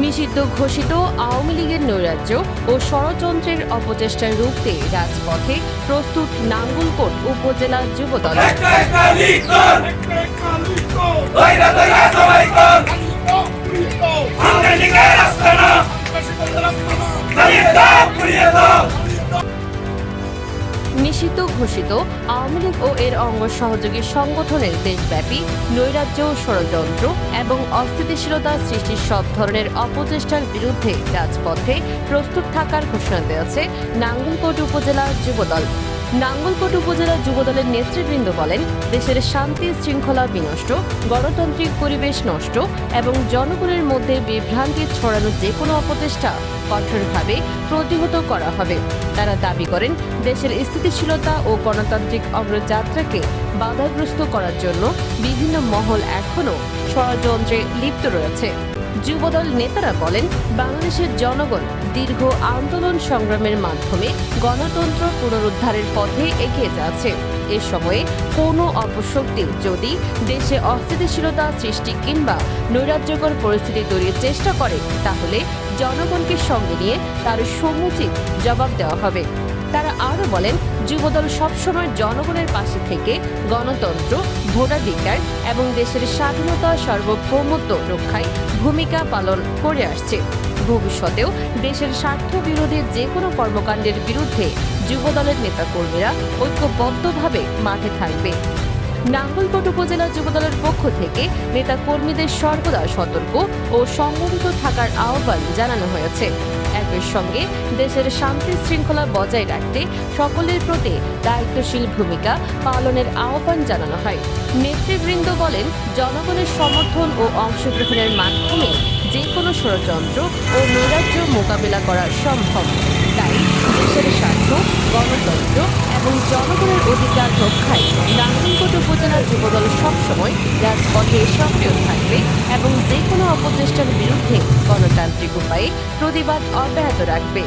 নিষিদ্ধ ঘোষিত আওয়ামী লীগের নৈরাজ্য ও ষড়যন্ত্রের অপচেষ্টার রুখতে রাজপথে প্রস্তুত নাঙ্গলকোট উপজেলা যুবদল। নিষিদ্ধ ঘোষিত আওয়ামী লীগ ও এর অঙ্গ সহযোগী সংগঠনের দেশব্যাপী নৈরাজ্য, ষড়যন্ত্র এবং অস্থিতিশীলতা সৃষ্টির সব ধরনের অপচেষ্টার বিরুদ্ধে রাজপথে প্রস্তুত থাকার ঘোষণা দিয়েছে নাঙ্গলকোট উপজেলা যুবদল। নাঙ্গলকোট উপজেলা যুবদলের নেতৃবৃন্দ বলেন, দেশের শান্তি শৃঙ্খলা বিনষ্ট, গণতান্ত্রিক পরিবেশ নষ্ট এবং জনগণের মধ্যে বিভ্রান্তি ছড়ানোর যে কোনো অপচেষ্টা কঠোরভাবে প্রতিহত করা হবে। তারা দাবি করেন, দেশের স্থিতিশীলতা ও গণতান্ত্রিক অগ্রযাত্রাকে বাধাগ্রস্ত করার জন্য বিভিন্ন মহল এখনও ষড়যন্ত্রে লিপ্ত রয়েছে। যুবদল নেতারা বলেন, বাংলাদেশের জনগণ দীর্ঘ আন্দোলন সংগ্রামের মাধ্যমে গণতন্ত্র পুনরুদ্ধারের পথে এগিয়ে যাচ্ছে। এ সময়ে কোনো অপশক্তি যদি দেশে অস্থিতিশীলতা সৃষ্টি কিংবা নৈরাজ্যকর পরিস্থিতি তৈরির চেষ্টা করে, তাহলে জনগণকে সঙ্গে নিয়ে তার সমুচিত জবাব দেওয়া হবে। তারা আরও বলেন, যুবদল সবসময় জনগণের পাশে থেকে গণতন্ত্র, ভোটাধিকার এবং দেশের স্বাধীনতা সার্বভৌমত্ব রক্ষায় ভূমিকা পালন করে আসছে। ভবিষ্যতেও দেশের স্বার্থ বিরোধী যে কোনো কর্মকাণ্ডের বিরুদ্ধে যুবদলের নেতাকর্মীরা ঐক্যবদ্ধভাবে মাঠে থাকবে। নাঙ্গলকোট উপজেলা যুবদলের পক্ষ থেকে নেতাকর্মীদের সর্বদা সতর্ক ও সংগঠিত থাকার আহ্বান জানানো হয়েছে। একই সঙ্গে দেশের শান্তি শৃঙ্খলা বজায় রাখতে সকলের প্রতি দায়িত্বশীল ভূমিকা পালনের আহ্বান জানানো হয়। নেতৃবৃন্দ বলেন, জনগণের সমর্থন ও অংশগ্রহণের মাধ্যমে যে কোনো ষড়যন্ত্র ও নৈরাজ্য মোকাবিলা করা সম্ভব। তাই দেশের স্বার্থ, গণতন্ত্র এবং জনগণের অধিকার রক্ষায় নাঙ্গলকোট উপজেলা যুবদল সবসময় রাজপথে সক্রিয় থাকবে এবং যে কোনো অপচেষ্টার বিরুদ্ধে গণতান্ত্রিক উপায়ে প্রতিবাদ অব্যাহত রাখবে।